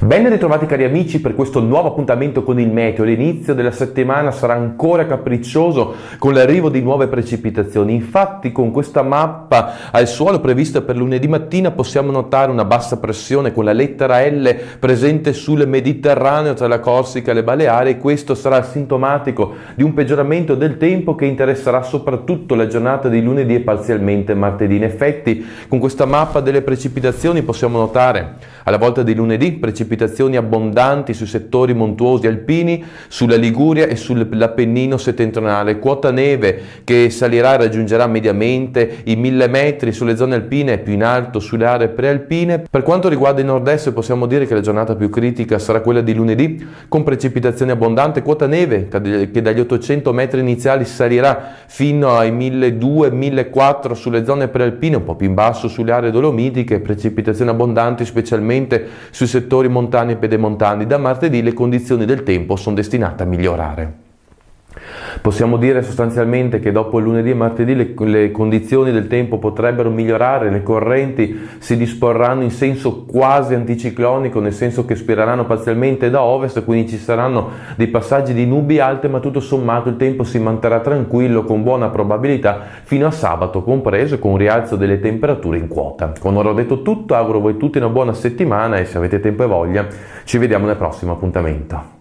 Ben ritrovati cari amici per questo nuovo appuntamento con il meteo. L'inizio della settimana sarà ancora capriccioso con l'arrivo di nuove precipitazioni. Infatti con questa mappa al suolo prevista per lunedì mattina possiamo notare una bassa pressione con la lettera L presente sul Mediterraneo tra la Corsica e le Baleari, e questo sarà sintomatico di un peggioramento del tempo che interesserà soprattutto la giornata di lunedì e parzialmente martedì. In effetti con questa mappa delle precipitazioni possiamo notare alla volta di lunedì precipitazioni abbondanti sui settori montuosi alpini, sulla Liguria e sull'Appennino settentrionale, quota neve che salirà e raggiungerà mediamente i 1000 metri sulle zone alpine e più in alto sulle aree prealpine. Per quanto riguarda il nord-est possiamo dire che la giornata più critica sarà quella di lunedì con precipitazioni abbondanti, quota neve che dagli 800 metri iniziali salirà fino ai 1200-1400 sulle zone prealpine, un po' più in basso sulle aree dolomitiche, precipitazioni abbondanti specialmente sui settori montani e pedemontani. Da martedì le condizioni del tempo sono destinate a migliorare. Possiamo dire sostanzialmente che dopo lunedì e martedì le condizioni del tempo potrebbero migliorare, le correnti si disporranno in senso quasi anticiclonico, nel senso che spireranno parzialmente da ovest, quindi ci saranno dei passaggi di nubi alte, ma tutto sommato il tempo si manterrà tranquillo con buona probabilità fino a sabato compreso, con un rialzo delle temperature in quota. Con ora ho detto tutto, auguro a voi tutti una buona settimana e se avete tempo e voglia ci vediamo nel prossimo appuntamento.